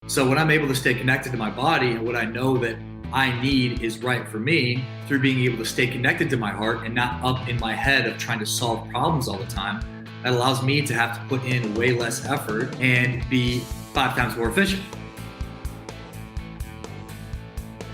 So when I'm able to stay connected to my body and what I know that I need is right for me through being able to stay connected to my heart and not up in my head of trying to solve problems all the time, that allows me to have to put in way less effort and be 5 times more efficient.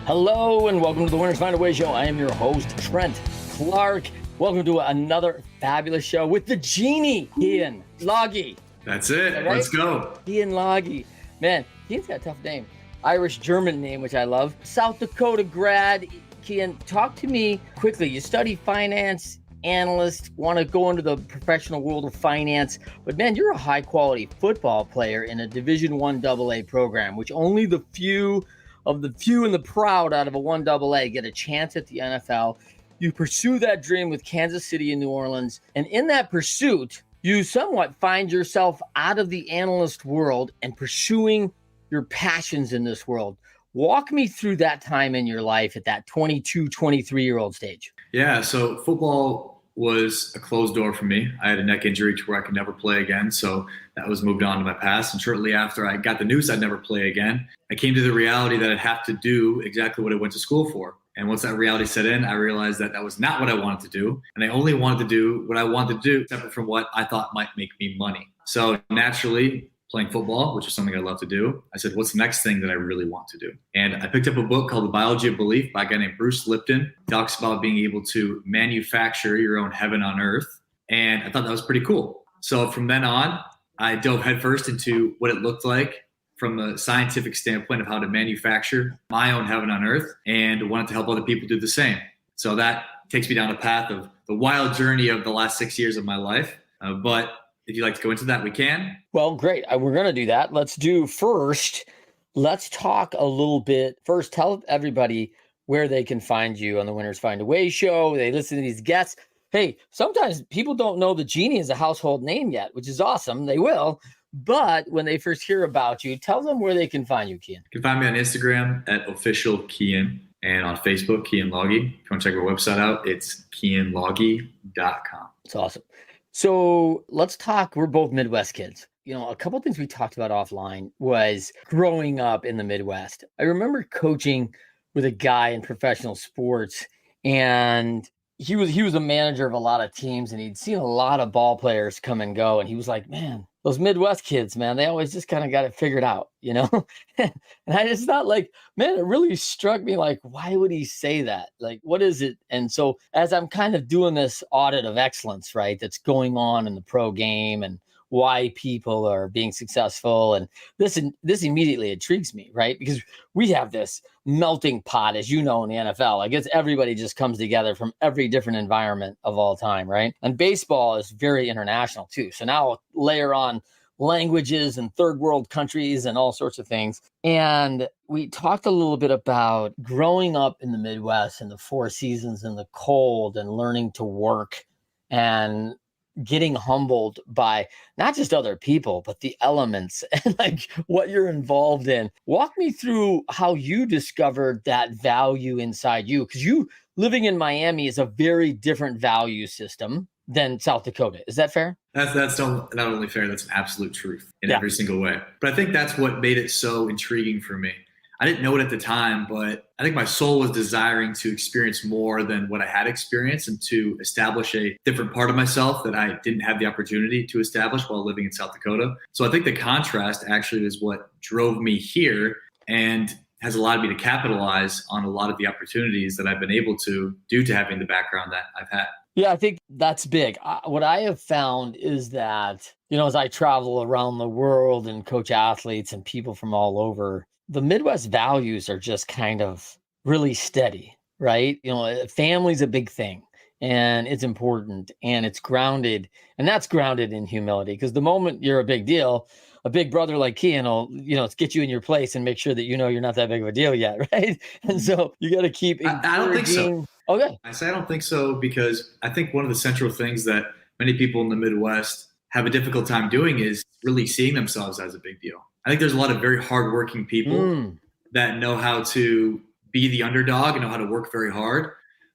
Hello and welcome to the Winners Find a Way Show. I am your host, Trent Clark. Welcome to another fabulous show with the Genie, Keyen Lage. That's it. Right? Let's go. Keyen Lage. Man, Keyen's got a tough name. Irish-German name, which I love. South Dakota grad. Keyen, talk to me quickly. You study finance, analyst, want to go into the professional world of finance, but man, you're a high-quality football player in a Division I AA program, which only the few and the proud out of a 1AA get a chance at the NFL. You pursue that dream with Kansas City and New Orleans, and in that pursuit, you somewhat find yourself out of the analyst world and pursuing your passions in this world. Walk me through that time in your life at that 22, 23-year-old stage. Yeah, so football was a closed door for me. I had a neck injury to where I could never play again, so that was moved on to my past. And shortly after I got the news I'd never play again, I came to the reality that I'd have to do exactly what I went to school for. And once that reality set in, I realized that that was not what I wanted to do. And I only wanted to do what I wanted to do, separate from what I thought might make me money. So naturally, playing football, which is something I love to do, I said, what's the next thing that I really want to do? And I picked up a book called The Biology of Belief by a guy named Bruce Lipton. He talks about being able to manufacture your own heaven on earth. And I thought that was pretty cool. So from then on, I dove headfirst into what it looked like from a scientific standpoint of how to manufacture my own heaven on earth, and wanted to help other people do the same. So that takes me down a path of the wild journey of the last 6 years of my life. But if you'd like to go into that, we can. Well, great. We're going to do that. Let's talk a little bit. First, tell everybody where they can find you on the Winners Find a Way show. They listen to these guests. Hey, sometimes people don't know the Genie is a household name yet, which is awesome. They will. But when they first hear about you, tell them where they can find you, Keyen. You can find me on Instagram at official Keyen, and on Facebook, Keyen Lage. If you want to check our website out, it's keyenlage.com. It's awesome. So let's talk. We're both Midwest kids. You know, a couple of things we talked about offline was growing up in the Midwest. I remember coaching with a guy in professional sports, and he was a manager of a lot of teams, and he'd seen a lot of ball players come and go. And he was like, man, those Midwest kids, man, they always just kind of got it figured out, you know? And I just thought, like, man, it really struck me, like, why would he say that? Like, what is it? And so as I'm kind of doing this audit of excellence, right, that's going on in the pro game and why people are being successful. And this immediately intrigues me, right? Because we have this melting pot, as you know, in the NFL. I guess everybody just comes together from every different environment of all time, right? And baseball is very international too. So now layer on languages and third world countries and all sorts of things. And we talked a little bit about growing up in the Midwest and the four seasons and the cold and learning to work and getting humbled by not just other people, but the elements and like what you're involved in. Walk me through how you discovered that value inside you, because you living in Miami is a very different value system than South Dakota. Is that fair? That's not only fair, that's an absolute truth in every single way. But I think that's what made it so intriguing for me. I didn't know it at the time, but I think my soul was desiring to experience more than what I had experienced and to establish a different part of myself that I didn't have the opportunity to establish while living in South Dakota. So I think the contrast actually is what drove me here and has allowed me to capitalize on a lot of the opportunities that I've been able to due to having the background that I've had. Yeah, I think that's big. What I have found is that, you know, as I travel around the world and coach athletes and people from all over, the Midwest values are just kind of really steady, right? You know, family's a big thing and it's important and it's grounded, and that's grounded in humility, because the moment you're a big deal, a big brother like Keyen will, you know, get you in your place and make sure that, you know, you're not that big of a deal yet, right? And so you got to keep I don't think so. Okay. I say I don't think so because I think one of the central things that many people in the Midwest have a difficult time doing is really seeing themselves as a big deal. I think there's a lot of very hardworking people that know how to be the underdog and know how to work very hard.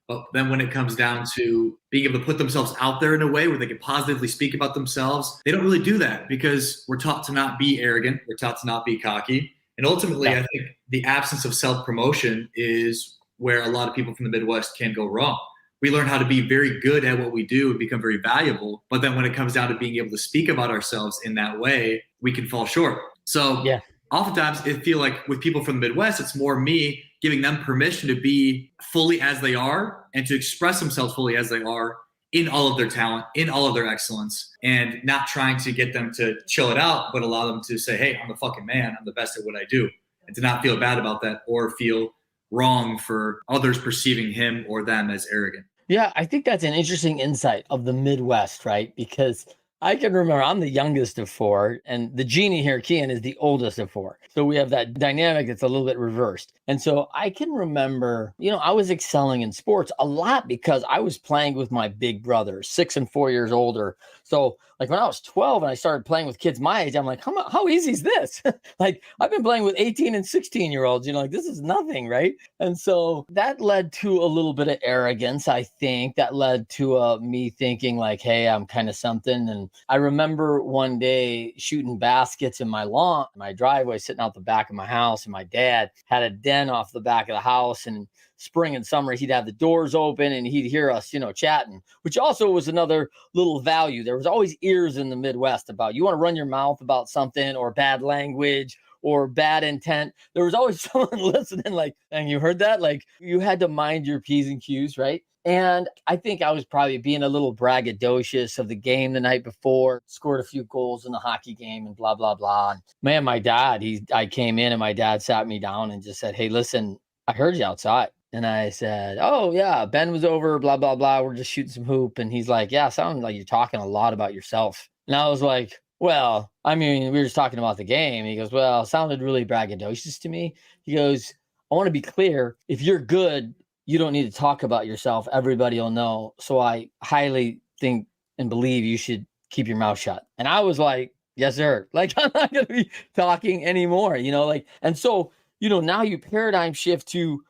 But then when it comes down to being able to put themselves out there in a way where they can positively speak about themselves, they don't really do that because we're taught to not be arrogant. We're taught to not be cocky. And ultimately, Yeah. I think the absence of self-promotion is where a lot of people from the Midwest can go wrong. We learn how to be very good at what we do and become very valuable. But then when it comes down to being able to speak about ourselves in that way, we can fall short. So Yeah. oftentimes it feel like with people from the Midwest, it's more me giving them permission to be fully as they are and to express themselves fully as they are in all of their talent, in all of their excellence, and not trying to get them to chill it out, but allow them to say, hey, I'm the fucking man. I'm the best at what I do. And to not feel bad about that or feel wrong for others perceiving him or them as arrogant. Yeah, I think that's an interesting insight of the Midwest, right? Because I can remember I'm the youngest of four, and the Genie here, Keyen, is the oldest of four. So we have that dynamic that's a little bit reversed. And so I can remember, I was excelling in sports a lot because I was playing with my big brother, 6 and 4 years older. So like when I was 12 and I started playing with kids my age, I'm like, how easy is this? Like I've been playing with 18 and 16-year-olds, like this is nothing, right? And so that led to a little bit of arrogance. I think that led to me thinking like, hey, I'm kind of something. And I remember one day shooting baskets in my lawn, my driveway, sitting out the back of my house. And my dad had a den off the back of the house. And spring and summer, he'd have the doors open and he'd hear us, chatting, which also was another little value. There was always ears in the Midwest about you want to run your mouth about something or bad language or bad intent. There was always someone listening like, and you heard that? Like you had to mind your P's and Q's, right? And I think I was probably being a little braggadocious of the game the night before, scored a few goals in the hockey game and blah, blah, blah. And man, my dad, I came in and my dad sat me down and just said, hey, listen, I heard you outside. And I said, oh, yeah, Ben was over, blah, blah, blah. We're just shooting some hoop. And he's like, yeah, sounds like you're talking a lot about yourself. And I was like, well, I mean, we were just talking about the game. He goes, well, it sounded really braggadocious to me. He goes, I want to be clear. If you're good, you don't need to talk about yourself. Everybody will know. So I highly think and believe you should keep your mouth shut. And I was like, yes, sir. Like, I'm not going to be talking anymore, and so, now you paradigm shift to,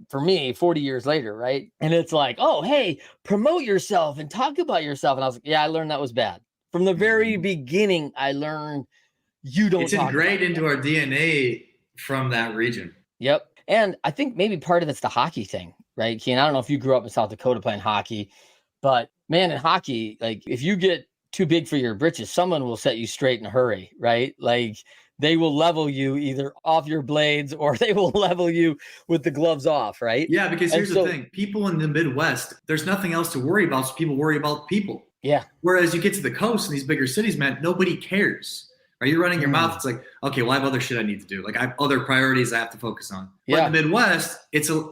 for me, 40 years later, right? And it's like, oh, hey, promote yourself and talk about yourself. And I was like, yeah, I learned that was bad. From the very beginning, I learned you don't It's talk ingrained about into our DNA from that region. Yep. And I think maybe part of it's the hockey thing, right? Keyen, I don't know if you grew up in South Dakota playing hockey, but man, in hockey, like if you get too big for your britches, someone will set you straight in a hurry, right? Like they will level you either off your blades or they will level you with the gloves off, right? Yeah, because And here's so, the thing. People in the Midwest, there's nothing else to worry about, so people worry about people. yeah. Whereas you get to the coast in these bigger cities, man, nobody cares. Are you running your mouth? It's like, okay, well, I have other shit I need to do. Like I have other priorities I have to focus on. But Yeah. in the Midwest,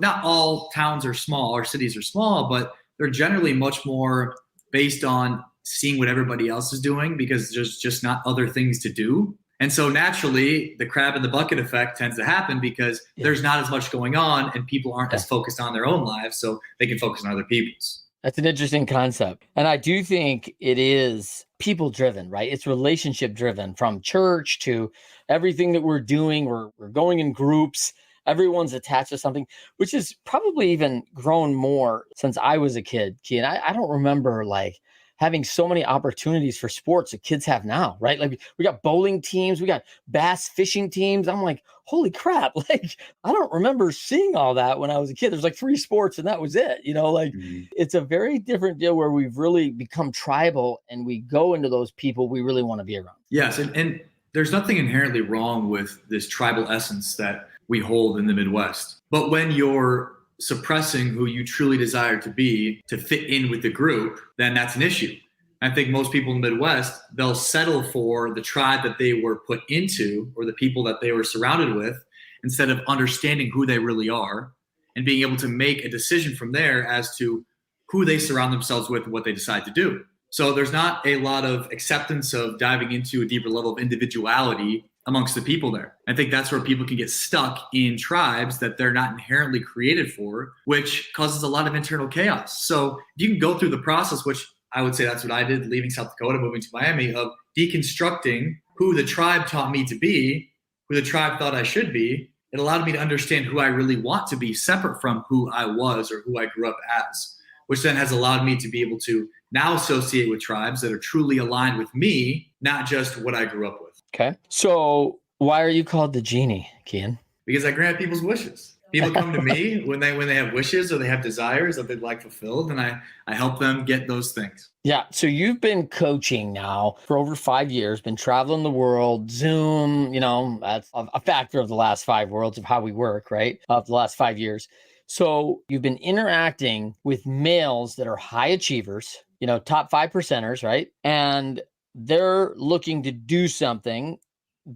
not all towns are small or cities are small, but they're generally much more based on seeing what everybody else is doing because there's just not other things to do. And so naturally, the crab in the bucket effect tends to happen because there's not as much going on and people aren't as focused on their own lives, so they can focus on other people's. That's an interesting concept. And I do think it is people driven, right? It's relationship driven from church to everything that we're doing. We're going in groups. Everyone's attached to something, which has probably even grown more since I was a kid. And I don't remember like having so many opportunities for sports that kids have now, right? Like we got bowling teams, we got bass fishing teams. I'm like, holy crap. Like, I don't remember seeing all that when I was a kid. There's like 3 sports and that was it, It's a very different deal where we've really become tribal and we go into those people we really want to be around. Yes. And there's nothing inherently wrong with this tribal essence that we hold in the Midwest. But when you're suppressing who you truly desire to be to fit in with the group, then that's an issue. I think most people in the Midwest, they'll settle for the tribe that they were put into or the people that they were surrounded with instead of understanding who they really are and being able to make a decision from there as to who they surround themselves with and what they decide to do. So there's not a lot of acceptance of diving into a deeper level of individuality amongst the people there. I think that's where people can get stuck in tribes that they're not inherently created for, which causes a lot of internal chaos. So you can go through the process, which I would say that's what I did leaving South Dakota, moving to Miami, of deconstructing who the tribe taught me to be, who the tribe thought I should be. It allowed me to understand who I really want to be separate from who I was or who I grew up as, which then has allowed me to be able to now associate with tribes that are truly aligned with me, not just what I grew up with. Okay. So Why are you called the Genie, Keyen? Because I grant people's wishes. People come to me when they have wishes or they have desires that they'd like fulfilled, and I help them get those things. Yeah. So you've been coaching now for over 5 years, been traveling the world, Zoom, that's a factor of the last five worlds of how we work, right? Of the last 5 years. So you've been interacting with males that are high achievers, top 5%ers, right? And they're looking to do something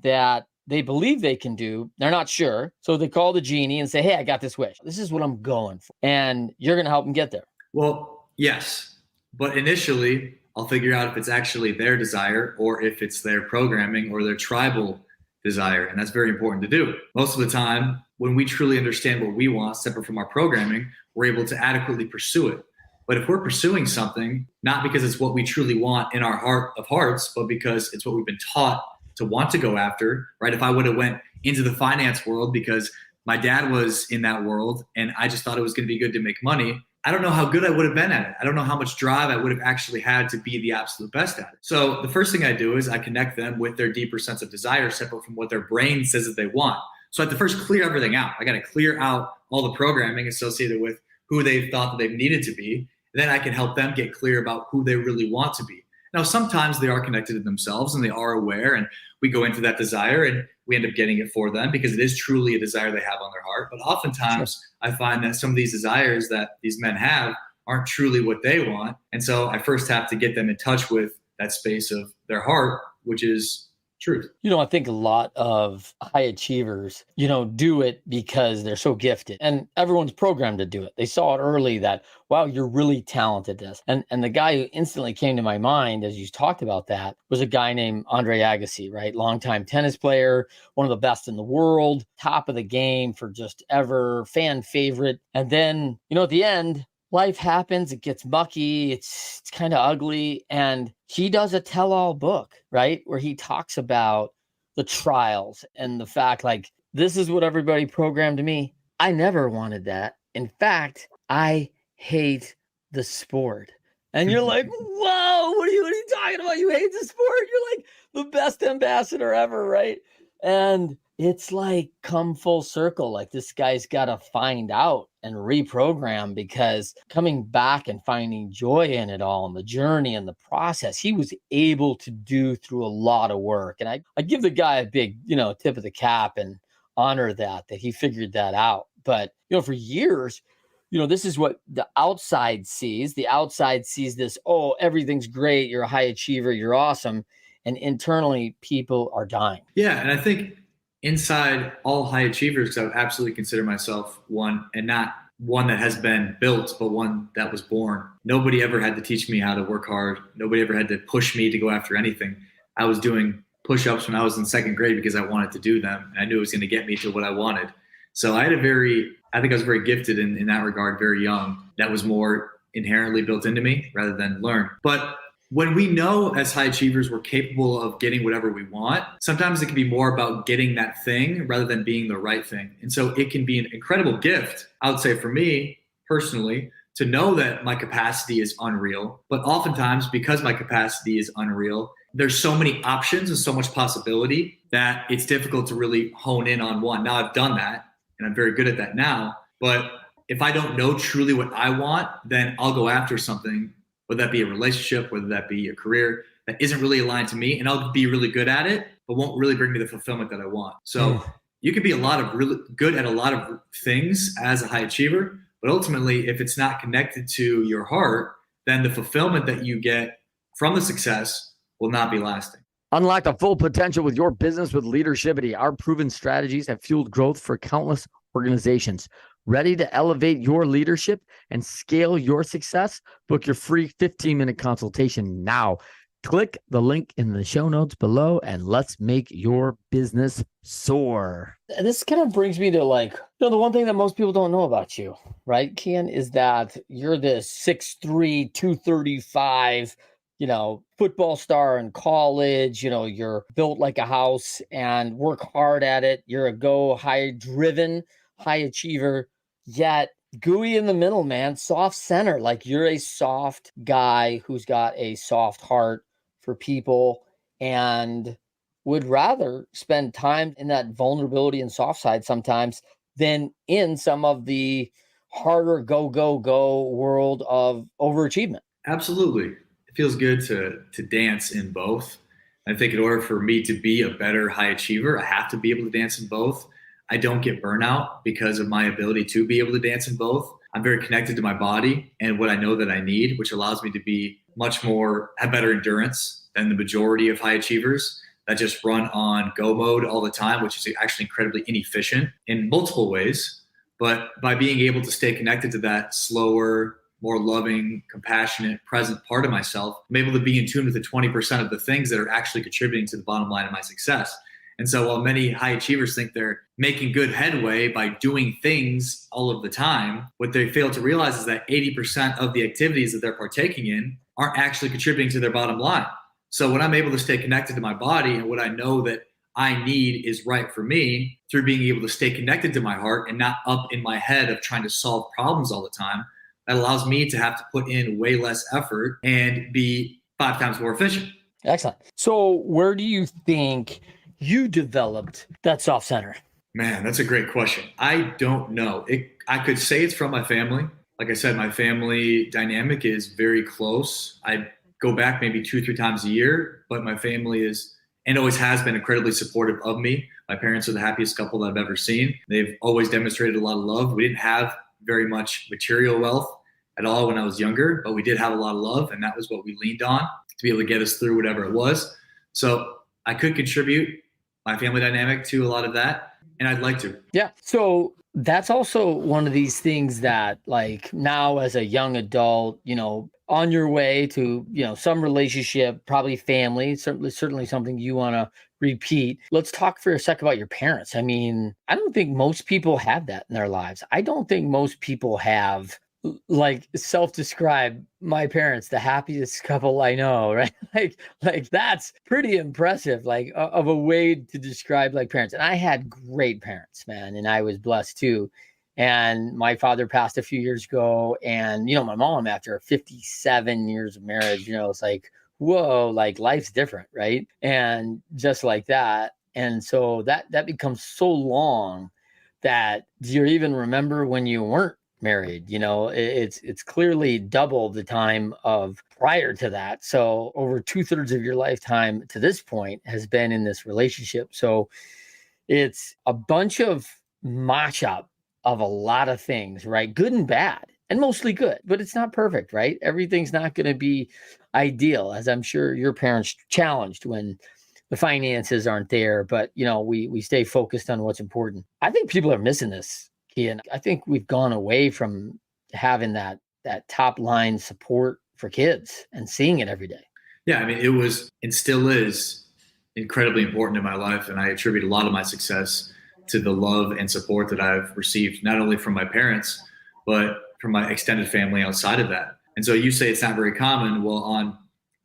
that they believe they can do. They're not sure. So they call the Genie and say, hey, I got this wish. This is what I'm going for. And you're going to help them get there. Well, yes. But initially, I'll figure out if it's actually their desire or if it's their programming or their tribal desire. And that's very important to do. Most of the time, when we truly understand what we want, separate from our programming, we're able to adequately pursue it. But if we're pursuing something, not because it's what we truly want in our heart of hearts, but because it's what we've been taught to want to go after, right? If I would have went into the finance world because my dad was in that world and I just thought it was going to be good to make money, I don't know how good I would have been at it. I don't know how much drive I would have actually had to be the absolute best at it. So the first thing I do is I connect them with their deeper sense of desire, separate from what their brain says that they want. So I have to first clear everything out. I got to clear out all the programming associated with who they thought that they needed to be. And then I can help them get clear about who they really want to be. Now, sometimes they are connected to themselves and they are aware, and we go into that desire and we end up getting it for them because it is truly a desire they have on their heart. But oftentimes I find that some of these desires that these men have aren't truly what they want. And so I first have to get them in touch with that space of their heart, which is truth. I think a lot of high achievers, do it because they're so gifted and everyone's programmed to do it. They saw it early that, wow, you're really talented at this. And the guy who instantly came to my mind as you talked about that was a guy named Andre Agassi, right? Longtime tennis player, one of the best in the world, top of the game for just ever, fan favorite. And then, at the end, life happens, it gets mucky, it's kind of ugly. And he does a tell-all book, right? Where he talks about the trials and the fact, like, this is what everybody programmed me. I never wanted that. In fact, I hate the sport. And you're like, whoa, what are you talking about? You hate the sport? You're like the best ambassador ever, right? And it's like come full circle. Like this guy's got to find out and reprogram, because coming back and finding joy in it all and the journey and the process, he was able to do through a lot of work. And I give the guy a big, tip of the cap and honor that he figured that out. But, for years, this is what the outside sees. The outside sees this, oh, everything's great. You're a high achiever. You're awesome. And internally, people are dying. Yeah. And I think inside all high achievers, because I would absolutely consider myself one, and not one that has been built, but one that was born. Nobody ever had to teach me how to work hard. Nobody ever had to push me to go after anything. I was doing push-ups when I was in second grade because I wanted to do them, and I knew it was going to get me to what I wanted. So I think I was very gifted in that regard, very young. That was more inherently built into me rather than learned. But when we know as high achievers we're capable of getting whatever we want, sometimes it can be more about getting that thing rather than being the right thing. And so it can be an incredible gift, I would say for me personally, to know that my capacity is unreal. But oftentimes, because my capacity is unreal, there's so many options and so much possibility that it's difficult to really hone in on one. Now I've done that and I'm very good at that now. But if I don't know truly what I want, then I'll go after something, whether that be a relationship, whether that be a career that isn't really aligned to me, and I'll be really good at it, but won't really bring me the fulfillment that I want. So you could be really good at a lot of things as a high achiever, but ultimately, if it's not connected to your heart, then the fulfillment that you get from the success will not be lasting. Unlock the full potential with your business with Leadershipity. Our proven strategies have fueled growth for countless organizations. Ready to elevate your leadership and scale your success? Book your free 15-minute consultation now. Click the link in the show notes below and let's make your business soar. This kind of brings me to the one thing that most people don't know about you, right, Keyen, is that you're this 6'3", 235, football star in college. You're built like a house and work hard at it. You're a high-driven, high achiever, yet gooey in the middle, man, soft center. Like you're a soft guy who's got a soft heart for people. And would rather spend time in that vulnerability and soft side sometimes than in some of the harder go world of overachievement. Absolutely. It feels good to dance in both. I think in order for me to be a better high achiever, I have to be able to dance in both. I don't get burnout because of my ability to be able to dance in both. I'm very connected to my body and what I know that I need, which allows me to be have better endurance than the majority of high achievers that just run on go mode all the time, which is actually incredibly inefficient in multiple ways. But by being able to stay connected to that slower, more loving, compassionate, present part of myself, I'm able to be in tune with the 20% of the things that are actually contributing to the bottom line of my success. And so while many high achievers think they're making good headway by doing things all of the time, what they fail to realize is that 80% of the activities that they're partaking in aren't actually contributing to their bottom line. So when I'm able to stay connected to my body and what I know that I need is right for me through being able to stay connected to my heart and not up in my head of trying to solve problems all the time, that allows me to have to put in way less effort and be 5 times more efficient. Excellent. So where do you think you developed that soft center? Man, that's a great question. I don't know. I could say it's from my family. Like I said, my family dynamic is very close. I go back maybe 2-3 times a year, but my family is and always has been incredibly supportive of me. My parents are the happiest couple that I've ever seen. They've always demonstrated a lot of love. We didn't have very much material wealth at all when I was younger, but we did have a lot of love, and that was what we leaned on to be able to get us through whatever it was. So I could contribute my family dynamic to a lot of that, and I'd like to. Yeah. So that's also one of these things that, like, now as a young adult, on your way to, some relationship, probably family, certainly something you want to repeat. Let's talk for a sec about your parents. I mean, I don't think most people have that in their lives. I don't think most people have like self-describe my parents the happiest couple I know, right? like that's pretty impressive, like of a way to describe like parents. And I had great parents, man, and I was blessed too. And my father passed a few years ago, and my mom, after 57 years of marriage, it's like, whoa, like life's different, right? And just like that. And so that becomes so long that, do you even remember when you weren't married? It's clearly double the time of prior to that. So over 2/3 of your lifetime to this point has been in this relationship. So it's a bunch of mashup of a lot of things, right? Good and bad, and mostly good, but it's not perfect, right? Everything's not going to be ideal, as I'm sure your parents challenged when the finances aren't there, but we stay focused on what's important. I think people are missing this, Keyen. I think we've gone away from having that top line support for kids and seeing it every day. Yeah, I mean, it was and still is incredibly important in my life, and I attribute a lot of my success to the love and support that I've received, not only from my parents, but from my extended family outside of that. And so you say it's not very common. Well, on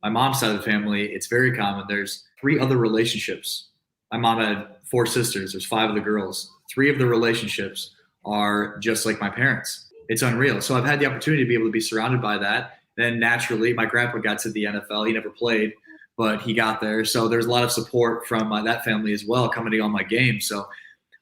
my mom's side of the family, it's very common. There's 3 other relationships. My mom had 4 sisters. There's 5 of the girls. 3 of the relationships are just like my parents. It's unreal. So I've had the opportunity to be able to be surrounded by that. Then naturally, my grandpa got to the NFL. He never played, but he got there. So there's a lot of support from that family as well, coming to all my games. So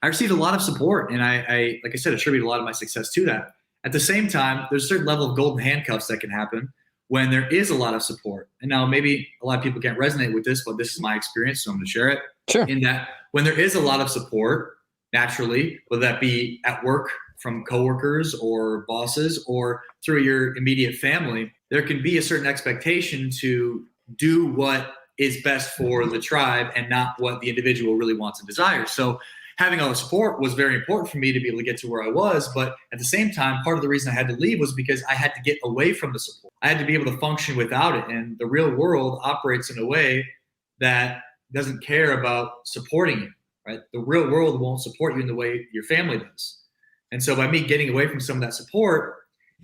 I received a lot of support, and I like I said, attribute a lot of my success to that. At the same time, there's a certain level of golden handcuffs that can happen when there is a lot of support. And now maybe a lot of people can't resonate with this, but this is my experience, so I'm going to share it. Sure. In that when there is a lot of support, naturally, whether that be at work from coworkers or bosses or through your immediate family, there can be a certain expectation to do what is best for the tribe and not what the individual really wants and desires. So having all the support was very important for me to be able to get to where I was. But at the same time, part of the reason I had to leave was because I had to get away from the support. I had to be able to function without it. And the real world operates in a way that doesn't care about supporting you, right? The real world won't support you in the way your family does. And so by me getting away from some of that support,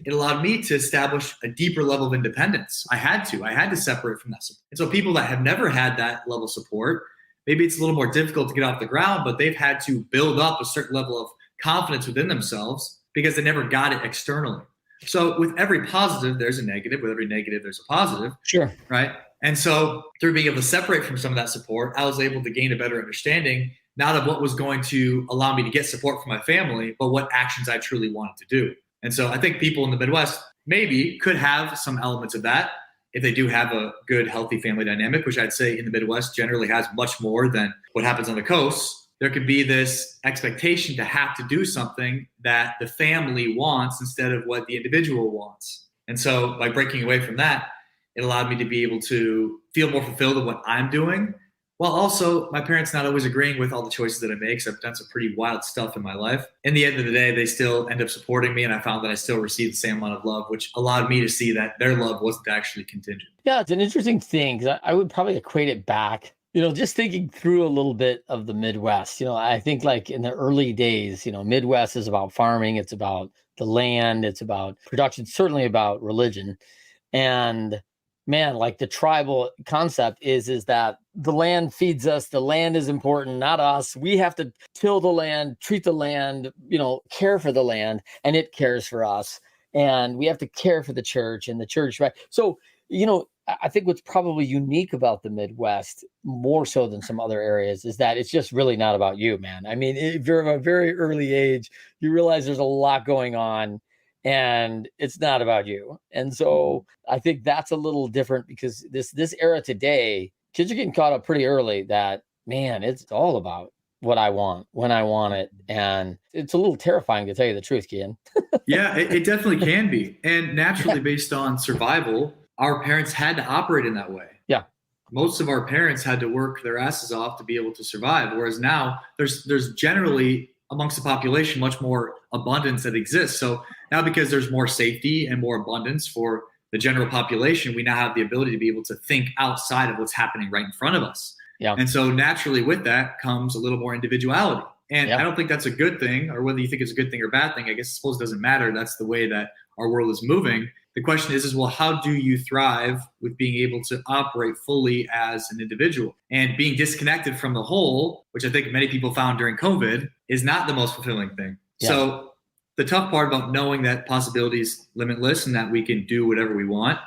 it allowed me to establish a deeper level of independence. I had to separate from that support. And so people that have never had that level of support, maybe it's a little more difficult to get off the ground, but they've had to build up a certain level of confidence within themselves because they never got it externally. So with every positive, there's a negative. With every negative, there's a positive. Sure. Right? And so through being able to separate from some of that support, I was able to gain a better understanding, not of what was going to allow me to get support from my family, but what actions I truly wanted to do. And so I think people in the Midwest maybe could have some elements of that if they do have a good, healthy family dynamic, which I'd say in the Midwest generally has much more than what happens on the coast. There could be this expectation to have to do something that the family wants instead of what the individual wants. And so by breaking away from that, it allowed me to be able to feel more fulfilled in what I'm doing, while also my parents not always agreeing with all the choices that I make. So I've done some pretty wild stuff in my life. In the end of the day, they still end up supporting me, and I found that I still received the same amount of love, which allowed me to see that their love wasn't actually contingent. Yeah, it's an interesting thing, 'cause I would probably equate it back, just thinking through a little bit of the Midwest. I think like in the early days, Midwest is about farming, it's about the land, it's about production, certainly about religion. And man, like the tribal concept is that the land feeds us, the land is important, not us. We have to till the land, treat the land, care for the land, and it cares for us. And we have to care for the church and the church, right? So, I think what's probably unique about the Midwest, more so than some other areas, is that it's just really not about you, man. I mean, if you're of a very early age, you realize there's a lot going on and it's not about you. And so I think that's a little different, because this era today, kids are getting caught up pretty early that, man, it's all about what I want when I want it. And it's a little terrifying, to tell you the truth, Keyen. Yeah, it definitely can be. And naturally, based on survival, our parents had to operate in that way. Yeah. Most of our parents had to work their asses off to be able to survive. Whereas now there's generally amongst the population much more abundance that exists. So now, because there's more safety and more abundance for the general population, we now have the ability to be able to think outside of what's happening right in front of us. Yeah. And so naturally with that comes a little more individuality. And I don't think that's a good thing, or whether you think it's a good thing or bad thing, I suppose it doesn't matter. That's the way that our world is moving. The question is, well, how do you thrive with being able to operate fully as an individual? And being disconnected from the whole, which I think many people found during COVID, is not the most fulfilling thing. Yeah. So the tough part about knowing that possibility is limitless and that we can do whatever we want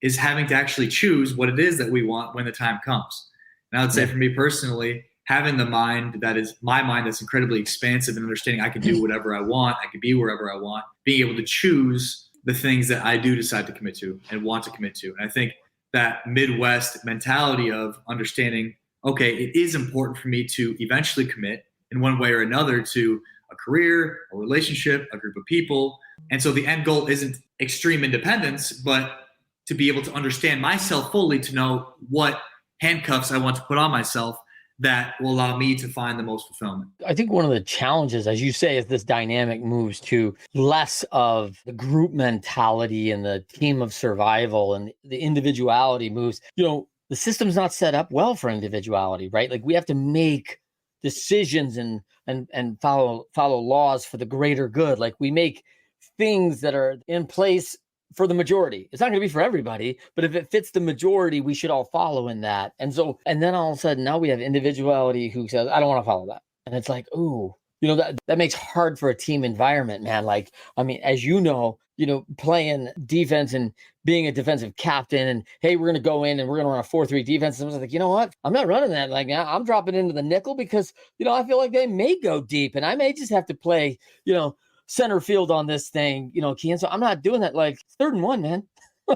is having to actually choose what it is that we want when the time comes. And I would say for me personally, having the mind that is my mind that's incredibly expansive and understanding I can do whatever I want, I can be wherever I want, being able to choose the things that I do decide to commit to and want to commit to. And I think that Midwest mentality of understanding, okay, it is important for me to eventually commit in one way or another to a career, a relationship, a group of people. And so the end goal isn't extreme independence, but to be able to understand myself fully, to know what handcuffs I want to put on myself that will allow me to find the most fulfillment. I think one of the challenges, as you say, is this dynamic moves to less of the group mentality and the team of survival, and the individuality moves. The system's not set up well for individuality, right? Like we have to make decisions and follow laws for the greater good. Like we make things that are in place for the majority. It's not going to be for everybody, but if it fits the majority, we should all follow in that. And then all of a sudden now we have individuality who says, I don't want to follow that. And it's like, ooh, that makes hard for a team environment, man. Like, I mean, as playing defense and being a defensive captain, and hey, we're going to go in and we're going to run a 4-3 defense. And I was like, you know what? I'm not running that. Like, I'm dropping into the nickel because, I feel like they may go deep and I may just have to play, center field on this thing, Keyen. So I'm not doing that. Like 3rd and 1, man. We're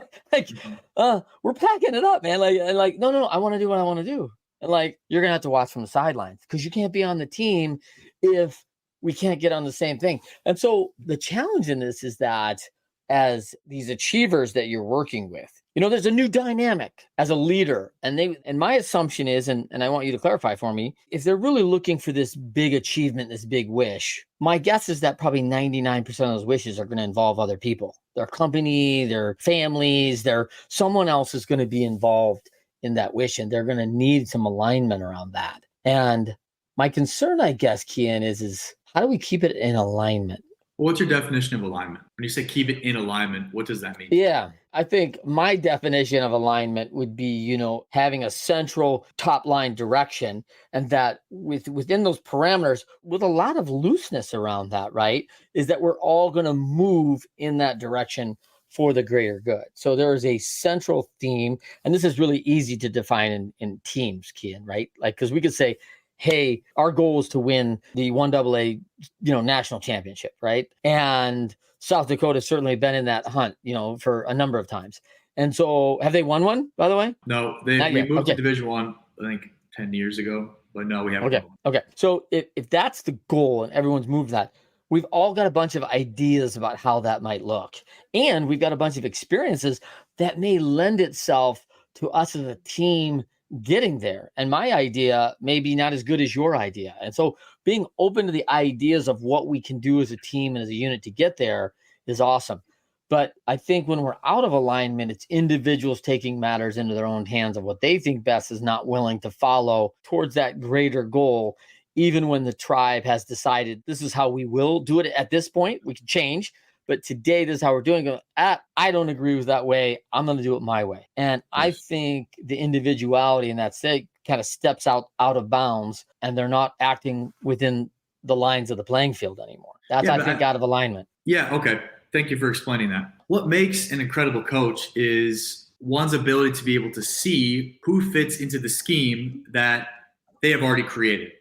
packing it up, man. No, I want to do what I want to do. And you're going to have to watch from the sidelines because you can't be on the team if we can't get on the same thing. And so the challenge in this is that as these achievers that you're working with, there's a new dynamic as a leader. And my assumption is, and I want you to clarify for me, if they're really looking for this big achievement, this big wish, my guess is that probably 99% of those wishes are going to involve other people, their company, their families, someone else is going to be involved in that wish, and they're going to need some alignment around that. And my concern, I guess, Keyen, is how do we keep it in alignment? Well, what's your definition of alignment? When you say keep it in alignment, what does that mean? Yeah, I think my definition of alignment would be, having a central top line direction, and that within those parameters, with a lot of looseness around that, right, is that we're all going to move in that direction for the greater good. So there is a central theme, and this is really easy to define in teams, Keyen, right? Like, because we could say, hey, our goal is to win the 1AA, national championship, right? And South Dakota has certainly been in that hunt, for a number of times. And so have they won one, by the way? No, Not we yet. moved Okay. to Division One, I think 10 years ago, but no, we haven't. Okay. So if that's the goal and everyone's moved that, we've all got a bunch of ideas about how that might look. And we've got a bunch of experiences that may lend itself to us as a team getting there. And my idea may be not as good as your idea. And so being open to the ideas of what we can do as a team and as a unit to get there is awesome. But I think when we're out of alignment, it's individuals taking matters into their own hands of what they think best is not willing to follow towards that greater goal, even when the tribe has decided this is how we will do it at this point. We can change, but today this is how we're doing it. I don't agree with that way. I'm going to do it my way. And I think the individuality in that state kind of steps out of bounds, and they're not acting within the lines of the playing field anymore. That's, I think, out of alignment. Yeah, okay. Thank you for explaining that. What makes an incredible coach is one's ability to be able to see who fits into the scheme that they have already created.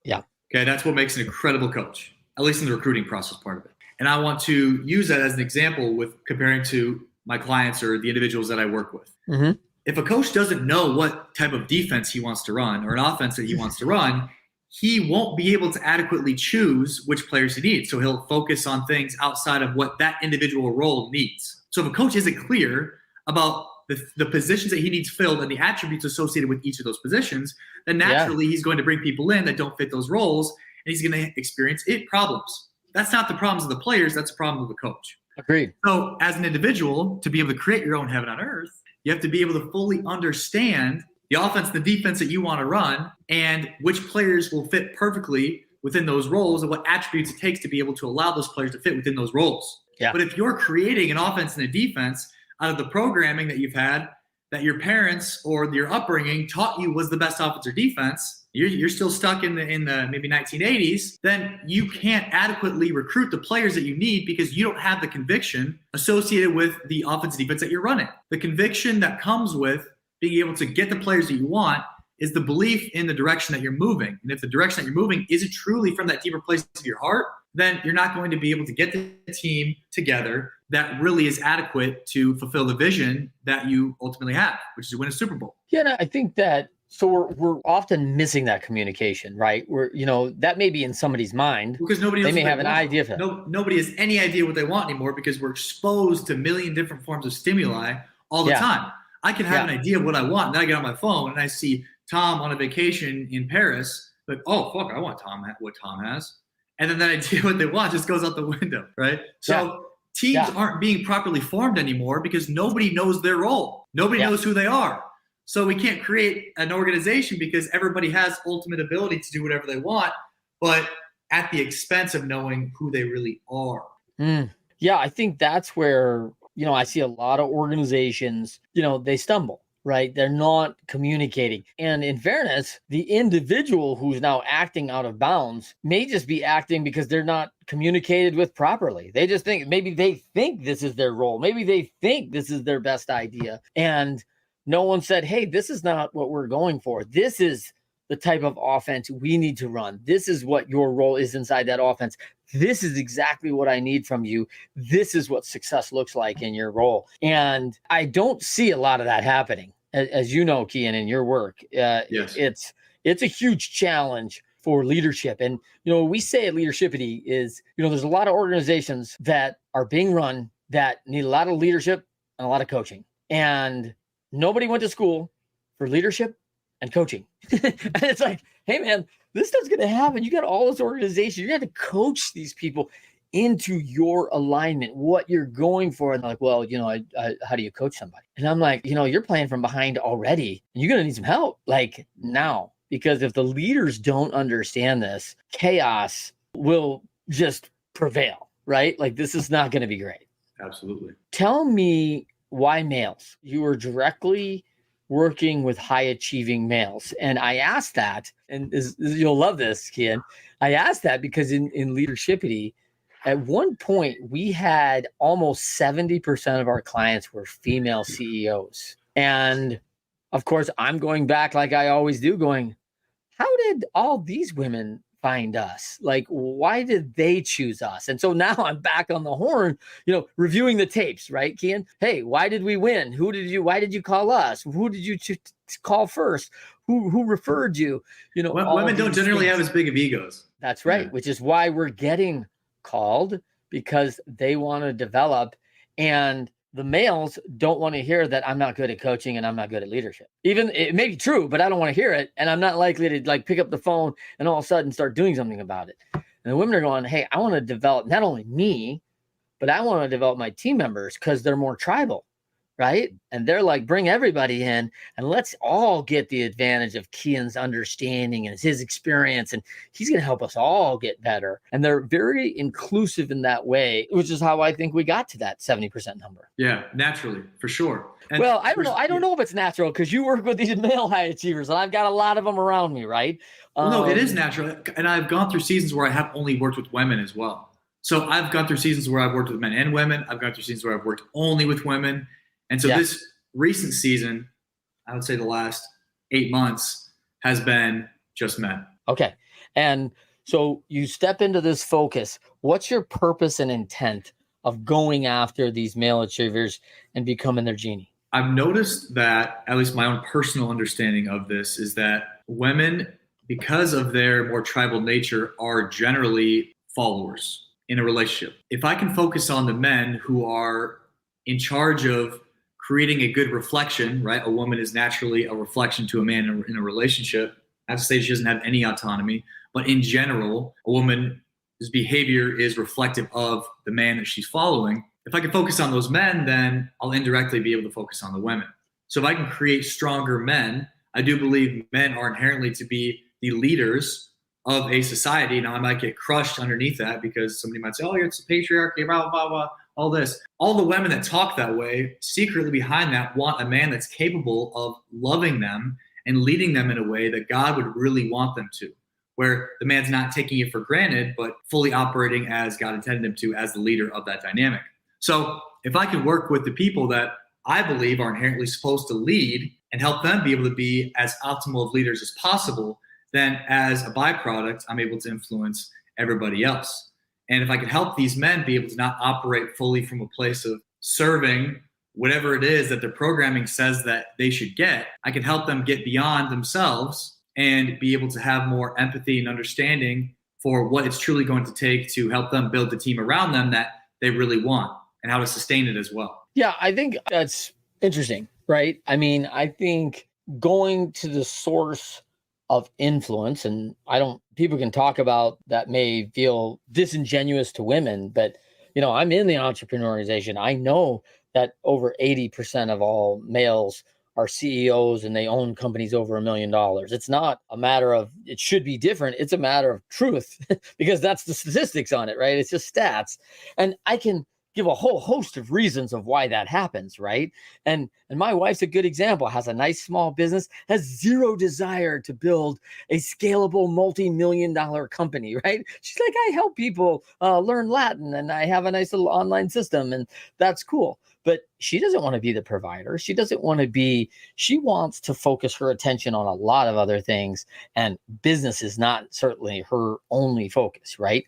Yeah. Okay, that's what makes an incredible coach, at least in the recruiting process part of it. And I want to use that as an example with comparing to my clients or the individuals that I work with. Mm-hmm. If a coach doesn't know what type of defense he wants to run or an offense that he wants to run, he won't be able to adequately choose which players he needs. So he'll focus on things outside of what that individual role needs. So if a coach isn't clear about the positions that he needs filled and the attributes associated with each of those positions, then naturally he's going to bring people in that don't fit those roles, and he's going to experience problems. That's not the problems of the players. That's the problem of the coach. Agreed. So as an individual, to be able to create your own heaven on earth, you have to be able to fully understand the offense, the defense that you want to run, and which players will fit perfectly within those roles and what attributes it takes to be able to allow those players to fit within those roles. Yeah. But if you're creating an offense and a defense out of the programming that you've had, that your parents or your upbringing taught you was the best offense or defense, you're still stuck in the maybe 1980s, then you can't adequately recruit the players that you need because you don't have the conviction associated with the offense and defense that you're running. The conviction that comes with being able to get the players that you want is the belief in the direction that you're moving. And if the direction that you're moving isn't truly from that deeper place of your heart, then you're not going to be able to get the team together that really is adequate to fulfill the vision that you ultimately have, which is to win a Super Bowl. Yeah, I think that so we're often missing that communication, right? That may be in somebody's mind because nobody knows they may have an idea for that. Nobody has any idea what they want anymore because we're exposed to a million different forms of stimuli all the time. I can have an idea of what I want, and then I get on my phone and I see Tom on a vacation in Paris. Like, oh fuck, I want what Tom has, and then that idea what they want just goes out the window, right? So teams aren't being properly formed anymore because nobody knows their role. Nobody knows who they are. So we can't create an organization because everybody has ultimate ability to do whatever they want, but at the expense of knowing who they really are. Yeah, I think that's where, I see a lot of organizations, they stumble, right? They're not communicating. And in fairness, the individual who's now acting out of bounds may just be acting because they're not communicated with properly. They just maybe they think this is their role. Maybe they think this is their best idea. And no one said, hey, this is not what we're going for. This is the type of offense we need to run. This is what your role is inside that offense. This is exactly what I need from you. This is what success looks like in your role. And I don't see a lot of that happening, as you know, Keyen, in your work. Yes. It's a huge challenge for leadership. And, what we say at Leadershipity is, there's a lot of organizations that are being run that need a lot of leadership and a lot of coaching. And nobody went to school for leadership and coaching. And it's like, hey, man, this stuff's going to happen. You got all this organization. You have to coach these people into your alignment, what you're going for. And they're like, well, how do you coach somebody? And I'm like, you're playing from behind already. And you're going to need some help like now, because if the leaders don't understand this, chaos will just prevail, right? Like this is not going to be great. Absolutely. Tell me why males? You were directly working with high achieving males. And I asked that, and you'll love this, Keyen. I asked that because in Leadershipity, At one point, we had almost 70% of our clients were female CEOs. And of course, I'm going back like I always do, going, how did all these women find us? Like, why did they choose us? And so now I'm back on the horn, reviewing the tapes, right, Keyen? Hey, why did we win? Why did you call us? Who did you call first? Who referred you? Women don't generally have as big of egos. That's right, which is why we're getting called, because they want to develop, and the males don't want to hear that I'm not good at coaching and I'm not good at leadership. Even it may be true, but I don't want to hear it, and I'm not likely to pick up the phone and all of a sudden start doing something about it. And the women are going, hey, I want to develop not only me, but I want to develop my team members because they're more tribal, right? And they're like, bring everybody in and let's all get the advantage of Keyen's understanding and his experience, and he's going to help us all get better. And they're very inclusive in that way, which is how I think we got to that 70% number. Yeah, naturally, for sure. And well, I don't know. I don't know if it's natural because you work with these male high achievers, and I've got a lot of them around me, right? No, it is natural. And I've gone through seasons where I have only worked with women as well. So I've gone through seasons where I've worked with men and women. I've gone through seasons where I've worked only with women. And so this recent season, I would say the last 8 months, has been just men. Okay. And so you step into this focus. What's your purpose and intent of going after these male achievers and becoming their genie? I've noticed that, at least my own personal understanding of this, is that women, because of their more tribal nature, are generally followers in a relationship. If I can focus on the men who are in charge of creating a good reflection, right? A woman is naturally a reflection to a man in a relationship. Not to say she doesn't have any autonomy, but in general, a woman's behavior is reflective of the man that she's following. If I can focus on those men, then I'll indirectly be able to focus on the women. So if I can create stronger men, I do believe men are inherently to be the leaders of a society. Now, I might get crushed underneath that because somebody might say, oh, it's a patriarchy, blah, blah, blah, all this. All the women that talk that way, secretly behind that, want a man that's capable of loving them and leading them in a way that God would really want them to, where the man's not taking it for granted, but fully operating as God intended him to, as the leader of that dynamic. So if I can work with the people that I believe are inherently supposed to lead and help them be able to be as optimal of leaders as possible, then as a byproduct, I'm able to influence everybody else. And if I can help these men be able to not operate fully from a place of serving whatever it is that their programming says that they should get, I can help them get beyond themselves and be able to have more empathy and understanding for what it's truly going to take to help them build the team around them that they really want and how to sustain it as well. Yeah, I think that's interesting, right? I mean, I think going to the source of influence, and people can talk about that may feel disingenuous to women, but I'm in the entrepreneur organization. I know that over 80% of all males are CEOs and they own companies over $1 million. It's not a matter of it should be different. It's a matter of truth because that's the statistics on it, right? It's just stats. And I can give a whole host of reasons of why that happens, right? And my wife's a good example, has a nice small business, has zero desire to build a scalable multi-million-dollar company, right? She's like, I help people learn Latin and I have a nice little online system and that's cool. But she doesn't want to be the provider. She wants to focus her attention on a lot of other things, and business is not certainly her only focus, right?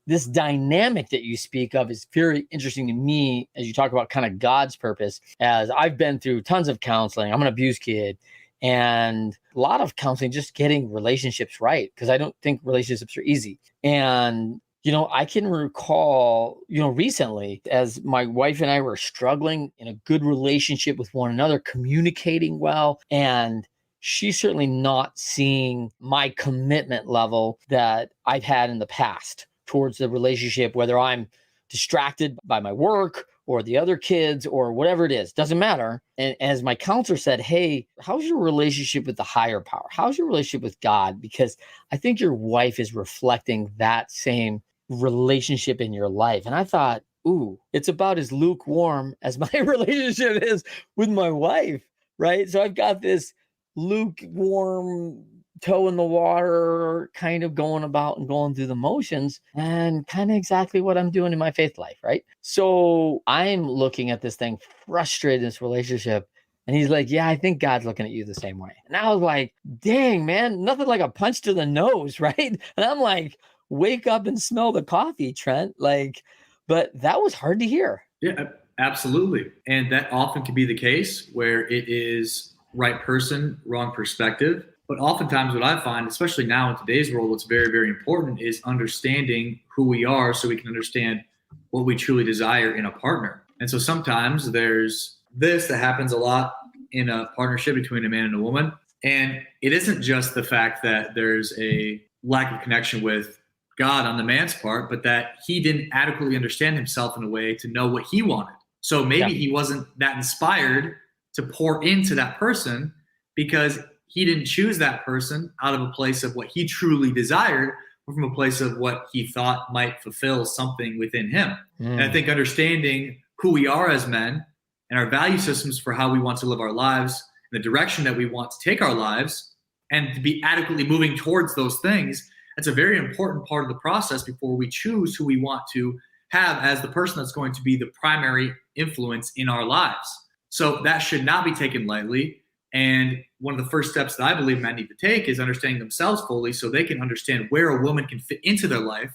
This dynamic that you speak of is very interesting to me as you talk about kind of God's purpose, as I've been through tons of counseling. I'm an abused kid, and a lot of counseling, just getting relationships right, because I don't think relationships are easy. And I can recall, recently, as my wife and I were struggling in a good relationship with one another, communicating well, and she's certainly not seeing my commitment level that I've had in the past towards the relationship, whether I'm distracted by my work or the other kids or whatever it is, doesn't matter. And as my counselor said, hey, how's your relationship with the higher power? How's your relationship with God? Because I think your wife is reflecting that same relationship in your life. And I thought, ooh, it's about as lukewarm as my relationship is with my wife, right? So I've got this lukewarm toe in the water, kind of going about and going through the motions, and kind of exactly what I'm doing in my faith life, right? So I'm looking at this thing frustrated in this relationship. And he's like, yeah, I think God's looking at you the same way. And I was like, dang, man, nothing like a punch to the nose, right? And I'm like, wake up and smell the coffee, Trent. Like, but that was hard to hear. Yeah, absolutely. And that often can be the case where it is right person, wrong perspective. But oftentimes what I find, especially now in today's world, what's very, very important is understanding who we are so we can understand what we truly desire in a partner. And so sometimes there's this that happens a lot in a partnership between a man and a woman. And it isn't just the fact that there's a lack of connection with God on the man's part, but that he didn't adequately understand himself in a way to know what he wanted. So maybe he wasn't that inspired to pour into that person because he didn't choose that person out of a place of what he truly desired, or from a place of what he thought might fulfill something within him. And I think understanding who we are as men and our value systems for how we want to live our lives, and the direction that we want to take our lives, and to be adequately moving towards those things, that's a very important part of the process before we choose who we want to have as the person that's going to be the primary influence in our lives. So that should not be taken lightly. And one of the first steps that I believe men need to take is understanding themselves fully so they can understand where a woman can fit into their life,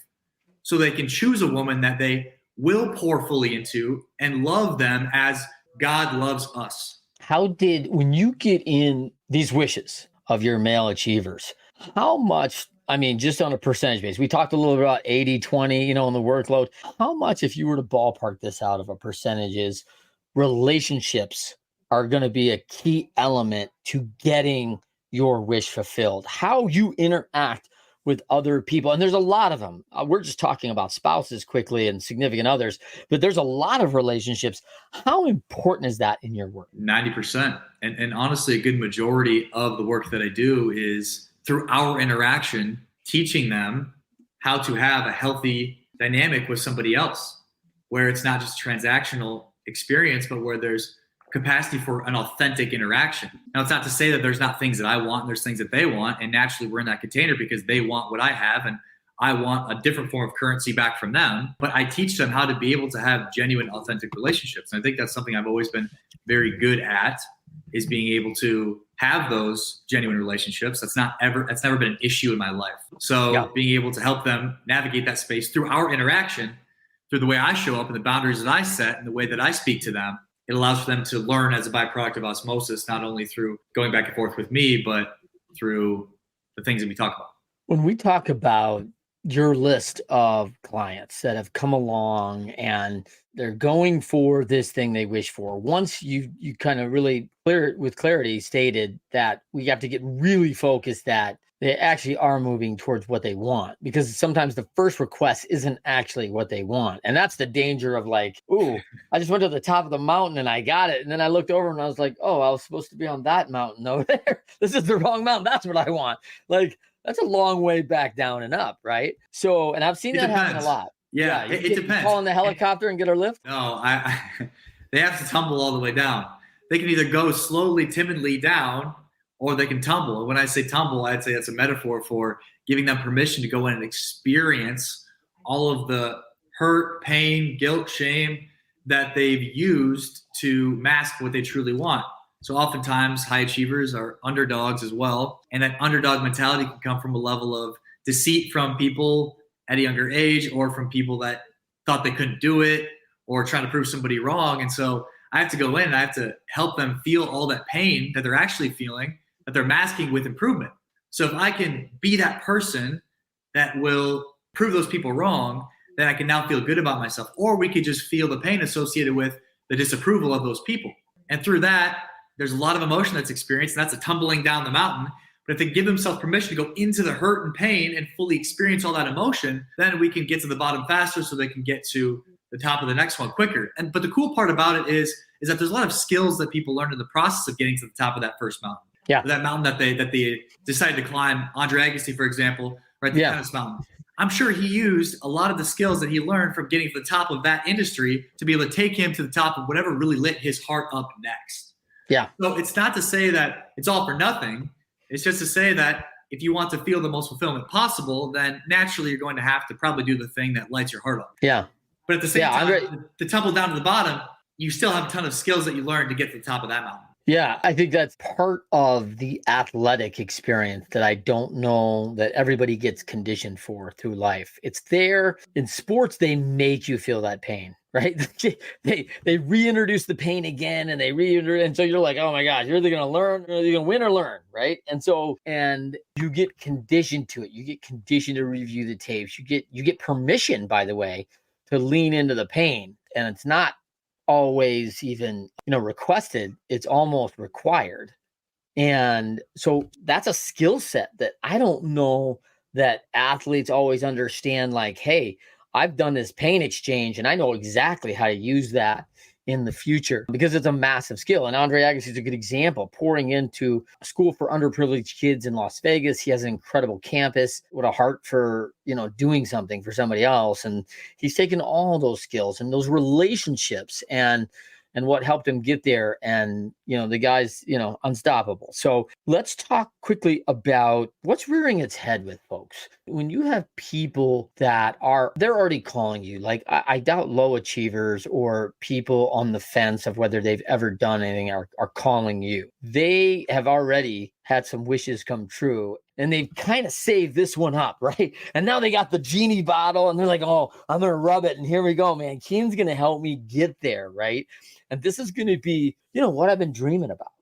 so they can choose a woman that they will pour fully into and love them as God loves us. When you get in these wishes of your male achievers, how much, I mean, just on a percentage basis, we talked a little bit about 80-20, on the workload. How much, if you were to ballpark this out of a percentages, relationships are going to be a key element to getting your wish fulfilled? How you interact with other people. And there's a lot of them. We're just talking about spouses quickly and significant others, but there's a lot of relationships. How important is that in your work? 90%. And honestly, a good majority of the work that I do is through our interaction, teaching them how to have a healthy dynamic with somebody else, where it's not just transactional experience, but where there's capacity for an authentic interaction. Now, it's not to say that there's not things that I want and there's things that they want, and naturally we're in that container because they want what I have and I want a different form of currency back from them. But I teach them how to be able to have genuine, authentic relationships. And I think that's something I've always been very good at, is being able to have those genuine relationships. That's never been an issue in my life. So being able to help them navigate that space through our interaction, through the way I show up and the boundaries that I set and the way that I speak to them, it allows for them to learn as a byproduct of osmosis, not only through going back and forth with me, but through the things that we talk about. When we talk about your list of clients that have come along and they're going for this thing they wish for, once you kind of really with clarity stated that we have to get really focused that they actually are moving towards what they want, because sometimes the first request isn't actually what they want. And that's the danger of like, ooh, I just went to the top of the mountain and I got it. And then I looked over and I was like, oh, I was supposed to be on that mountain over there. This is the wrong mountain. That's what I want. Like, that's a long way back down and up, right? So, and I've seen that happen a lot. Yeah, it depends. Call in the helicopter and get our lift? No, they have to tumble all the way down. They can either go slowly, timidly down, or they can tumble. And when I say tumble, I'd say that's a metaphor for giving them permission to go in and experience all of the hurt, pain, guilt, shame that they've used to mask what they truly want. So oftentimes high achievers are underdogs as well. And that underdog mentality can come from a level of deceit from people at a younger age, or from people that thought they couldn't do it, or trying to prove somebody wrong. And so I have to go in and I have to help them feel all that pain that they're actually feeling, that they're masking with improvement. So if I can be that person that will prove those people wrong, then I can now feel good about myself. Or we could just feel the pain associated with the disapproval of those people. And through that, there's a lot of emotion that's experienced, and that's a tumbling down the mountain. But if they give themselves permission to go into the hurt and pain and fully experience all that emotion, then we can get to the bottom faster so they can get to the top of the next one quicker. But the cool part about it is that there's a lot of skills that people learn in the process of getting to the top of that first mountain. Yeah. That mountain that they decided to climb. Andre Agassi, for example, right? The tennis mountain. I'm sure he used a lot of the skills that he learned from getting to the top of that industry to be able to take him to the top of whatever really lit his heart up next. Yeah. So it's not to say that it's all for nothing. It's just to say that if you want to feel the most fulfillment possible, then naturally you're going to have to probably do the thing that lights your heart up. Yeah. But at the same time, to tumble down to the bottom, you still have a ton of skills that you learn to get to the top of that mountain. Yeah, I think that's part of the athletic experience that I don't know that everybody gets conditioned for through life. It's there in sports, they make you feel that pain, right? They reintroduce the pain again and and so you're like, oh my gosh, you're either gonna learn or you're gonna win or learn, right? And you get conditioned to it. You get conditioned to review the tapes. You get permission, by the way, to lean into the pain. And it's not always even requested, it's almost required. And so that's a skill set that I don't know that athletes always understand, like, hey, I've done this pain exchange and I know exactly how to use that in the future, because it's a massive skill. And Andre Agassi is a good example, pouring into a school for underprivileged kids in Las Vegas. He has an incredible campus with a heart for, doing something for somebody else. And he's taken all those skills and those relationships and what helped him get there. And, the guy's, unstoppable. So let's talk quickly about what's rearing its head with folks. When you have people that they're already calling you, like I doubt low achievers or people on the fence of whether they've ever done anything are calling you. They have already had some wishes come true and they've kind of saved this one up, right? And now they got the Genie bottle and they're like, oh, I'm going to rub it. And here we go, man. Keyen's going to help me get there, right? And this is going to be, what I've been dreaming about.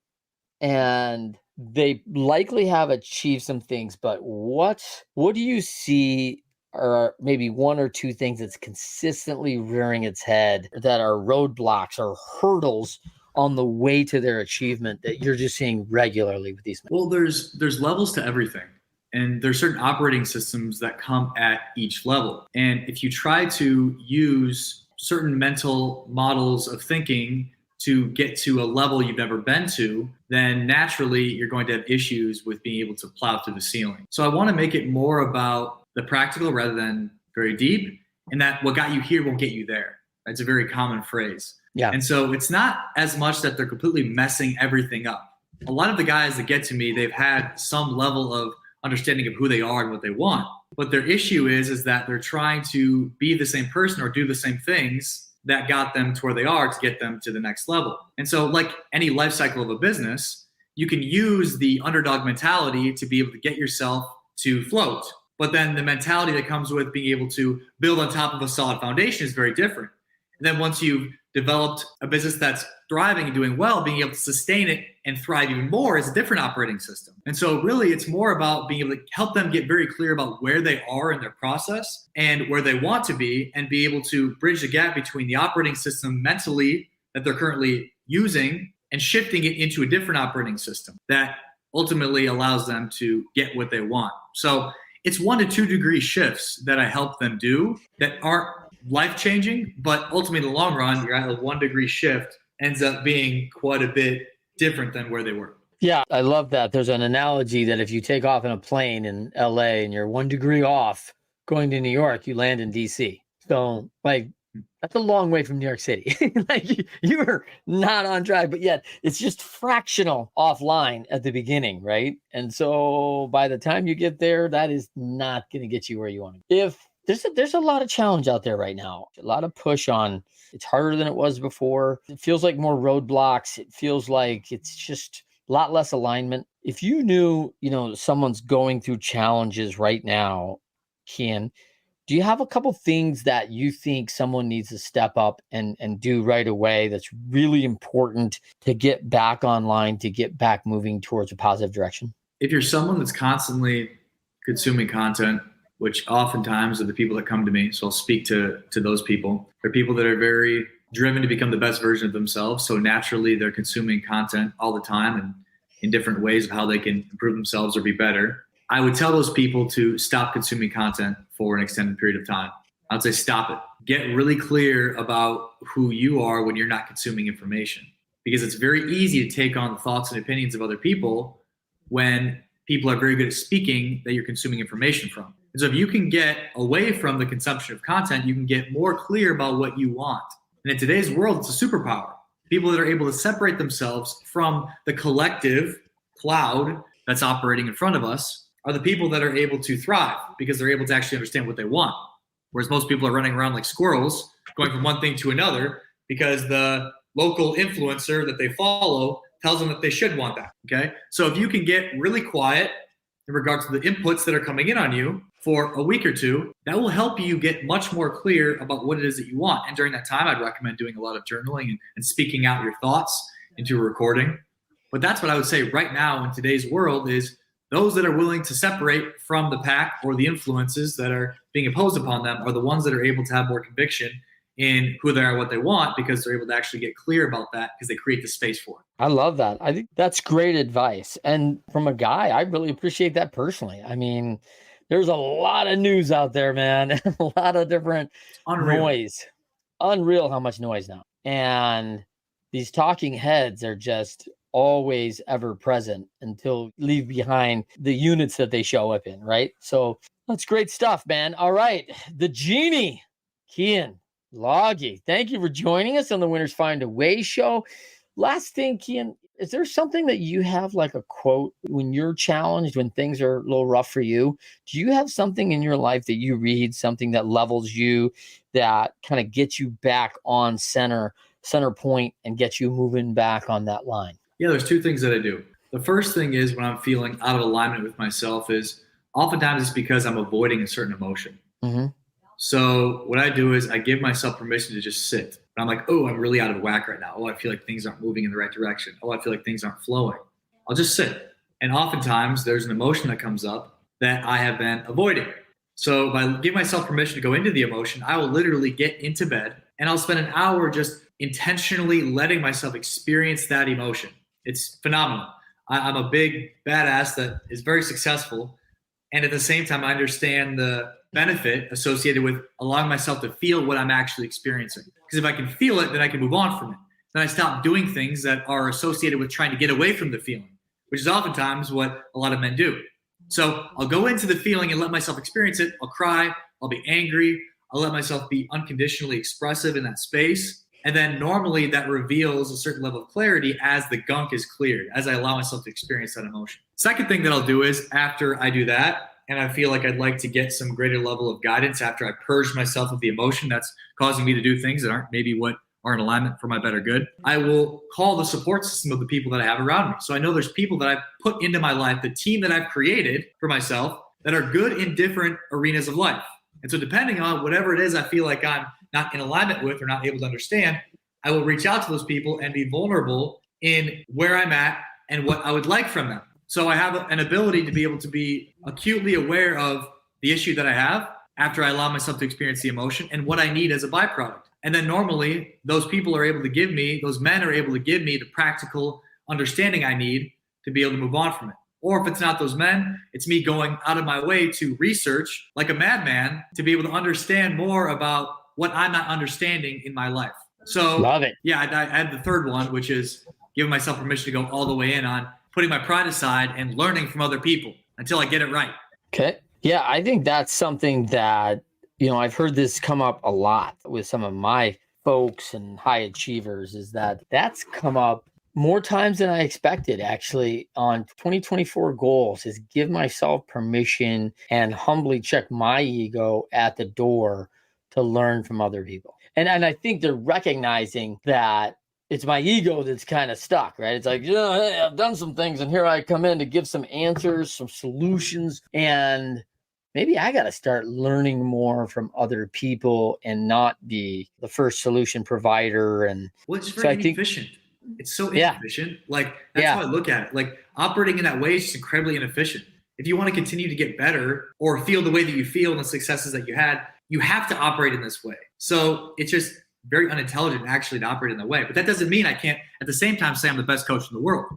And they likely have achieved some things, but what do you see are maybe one or two things that's consistently rearing its head that are roadblocks or hurdles on the way to their achievement that you're just seeing regularly with these men? Well, there's levels to everything. And there's certain operating systems that come at each level. And if you try to use certain mental models of thinking to get to a level you've never been to, then naturally you're going to have issues with being able to plow through the ceiling. So I want to make it more about the practical rather than very deep, and that what got you here won't get you there. That's a very common phrase. Yeah. And so it's not as much that they're completely messing everything up. A lot of the guys that get to me, they've had some level of understanding of who they are and what they want. But their issue is that they're trying to be the same person or do the same things that got them to where they are to get them to the next level. And so like any life cycle of a business, you can use the underdog mentality to be able to get yourself to float. But then the mentality that comes with being able to build on top of a solid foundation is very different. And then once you've developed a business that's thriving and doing well, being able to sustain it and thrive even more is a different operating system. And so really it's more about being able to help them get very clear about where they are in their process and where they want to be, and be able to bridge the gap between the operating system mentally that they're currently using and shifting it into a different operating system that ultimately allows them to get what they want. So it's 1 to 2 degree shifts that I help them do that aren't life-changing, but ultimately in the long run, you're at a 1 degree shift ends up being quite a bit different than where they were. Yeah, I love that. There's an analogy that if you take off in a plane in LA and you're 1 degree off going to New York, you land in DC. So like that's a long way from New York City. Like you were not on track, but yet it's just fractional offline at the beginning, right? And so by the time you get there, that is not going to get you where you want to be. If there's a lot of challenge out there right now, a lot of push on. It's harder than it was before. It feels like more roadblocks. It feels like it's just a lot less alignment. If you knew, someone's going through challenges right now, Keyen, do you have a couple things that you think someone needs to step up and do right away that's really important to get back online, to get back moving towards a positive direction? If you're someone that's constantly consuming content, which oftentimes are the people that come to me, so I'll speak to those people. They're people that are very driven to become the best version of themselves. So naturally, they're consuming content all the time and in different ways of how they can improve themselves or be better. I would tell those people to stop consuming content for an extended period of time. I'd say stop it. Get really clear about who you are when you're not consuming information, because it's very easy to take on the thoughts and opinions of other people when people are very good at speaking that you're consuming information from. And so if you can get away from the consumption of content, you can get more clear about what you want. And in today's world, it's a superpower. People that are able to separate themselves from the collective cloud that's operating in front of us are the people that are able to thrive because they're able to actually understand what they want. Whereas most people are running around like squirrels, going from one thing to another because the local influencer that they follow tells them that they should want that, okay? So if you can get really quiet in regards to the inputs that are coming in on you for a week or two, that will help you get much more clear about what it is that you want. And during that time, I'd recommend doing a lot of journaling and speaking out your thoughts into a recording. But that's what I would say right now in today's world is those that are willing to separate from the pack or the influences that are being imposed upon them are the ones that are able to have more conviction in who they are, what they want, because they're able to actually get clear about that because they create the space for it. I love that. I think that's great advice. And from a guy, I really appreciate that personally. I mean, there's a lot of news out there, man. A lot of different noise. Unreal how much noise now. And these talking heads are just always ever present until leave behind the units that they show up in, right? So that's great stuff, man. All right. The Genie, Keyen Lage. Thank you for joining us on the Winners Find a Way show. Last thing, Keyen, is there something that you have like a quote when you're challenged, when things are a little rough for you? Do you have something in your life that you read, something that levels you, that kind of gets you back on center point and gets you moving back on that line? Yeah, there's two things that I do. The first thing is when I'm feeling out of alignment with myself is oftentimes it's because I'm avoiding a certain emotion. Mm-hmm. So what I do is I give myself permission to just sit. And I'm like, oh, I'm really out of whack right now. Oh, I feel like things aren't moving in the right direction. Oh, I feel like things aren't flowing. I'll just sit. And oftentimes there's an emotion that comes up that I have been avoiding. So if I give myself permission to go into the emotion, I will literally get into bed and I'll spend an hour just intentionally letting myself experience that emotion. It's phenomenal. I'm a big badass that is very successful. And at the same time, I understand the benefit associated with allowing myself to feel what I'm actually experiencing. Because if I can feel it, then I can move on from it. Then I stop doing things that are associated with trying to get away from the feeling, which is oftentimes what a lot of men do. So I'll go into the feeling and let myself experience it. I'll cry. I'll be angry. I'll let myself be unconditionally expressive in that space. And then normally that reveals a certain level of clarity as the gunk is cleared, as I allow myself to experience that emotion. Second thing that I'll do is after I do that, and I feel like I'd like to get some greater level of guidance after I purge myself of the emotion that's causing me to do things that aren't maybe what are in alignment for my better good, I will call the support system of the people that I have around me. So I know there's people that I've put into my life, the team that I've created for myself, that are good in different arenas of life. And so depending on whatever it is I feel like I'm not in alignment with or not able to understand, I will reach out to those people and be vulnerable in where I'm at and what I would like from them. So I have an ability to be able to be acutely aware of the issue that I have after I allow myself to experience the emotion and what I need as a byproduct. And then normally those people are able to give me, those men are able to give me the practical understanding I need to be able to move on from it. Or if it's not those men, it's me going out of my way to research like a madman to be able to understand more about what I'm not understanding in my life. So love it. Yeah, I had the third one, which is giving myself permission to go all the way in on putting my pride aside and learning from other people until I get it right. Okay. Yeah, I think that's something that, I've heard this come up a lot with some of my folks and high achievers, is that's come up more times than I expected, actually, on 2024 goals, is give myself permission and humbly check my ego at the door to learn from other people. And I think they're recognizing that it's my ego that's kind of stuck, right? It's like, hey, I've done some things and here I come in to give some answers, some solutions, and maybe I got to start learning more from other people and not be the first solution provider. And well, it's very inefficient. It's so inefficient. Like, that's how I look at it. Like, operating in that way is just incredibly inefficient. If you want to continue to get better or feel the way that you feel and the successes that you had, you have to operate in this way. So it's just very unintelligent actually to operate in that way. But that doesn't mean I can't at the same time say I'm the best coach in the world.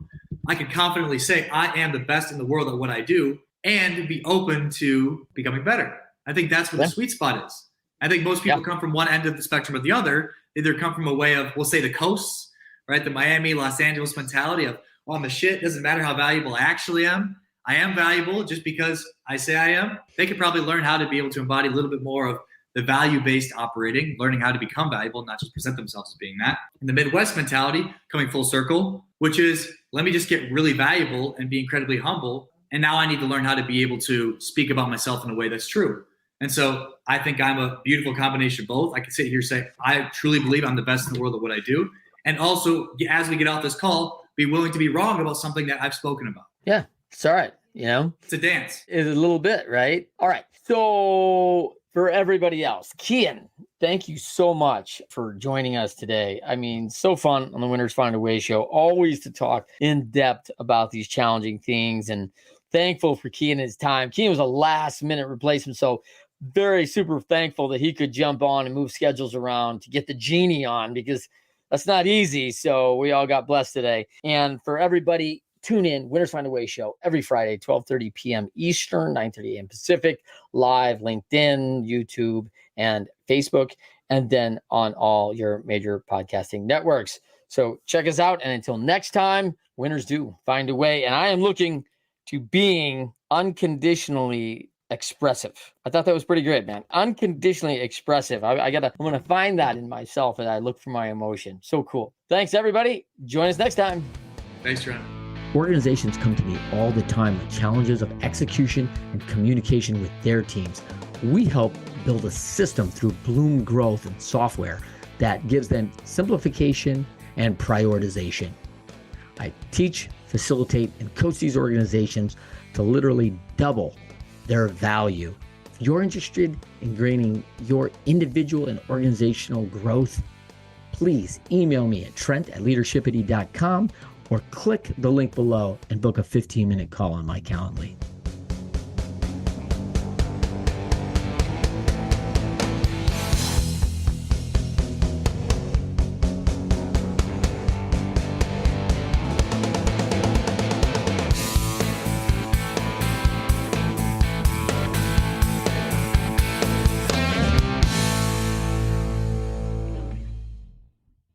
I can confidently say I am the best in the world at what I do and be open to becoming better. I think that's what the sweet spot is. I think most people come from one end of the spectrum or the other. They either come from a way of, we'll say the coasts, right? The Miami, Los Angeles mentality of, well, I'm the shit. Doesn't matter how valuable I actually am. I am valuable just because I say I am. They could probably learn how to be able to embody a little bit more of the value-based operating, learning how to become valuable, not just present themselves as being that. And the Midwest mentality, coming full circle, which is, let me just get really valuable and be incredibly humble And now I need to learn how to be able to speak about myself in a way that's true. And so I think I'm a beautiful combination of both. I can sit here and say, I truly believe I'm the best in the world at what I do. And also, as we get off this call, be willing to be wrong about something that I've spoken about. Yeah, it's all right. It's a dance. It's a little bit, right? All right. So for everybody else, Keyen, thank you so much for joining us today. I mean, so fun on the Winners Find a Way show, always to talk in depth about these challenging things, and thankful for Keyen his time. Keyen was a last minute replacement, so very super thankful that he could jump on and move schedules around to get the Genie on, because that's not easy. So we all got blessed today. And for everybody, tune in, Winners Find a Way show every Friday, 12:30 p.m. Eastern, 9:30 a.m. Pacific, live, LinkedIn, YouTube, and Facebook, and then on all your major podcasting networks. So check us out. And until next time, winners do find a way. And I am looking to being unconditionally expressive. I thought that was pretty great, man. Unconditionally expressive. I'm going to find that in myself as I look for my emotion. So cool. Thanks, everybody. Join us next time. Thanks, Trent. Organizations come to me all the time with challenges of execution and communication with their teams. We help build a system through Bloom Growth and software that gives them simplification and prioritization. I teach, facilitate, and coach these organizations to literally double their value. If you're interested in gaining your individual and organizational growth, please email me at trent@leadershipity.com or click the link below and book a 15-minute call on my Calendly.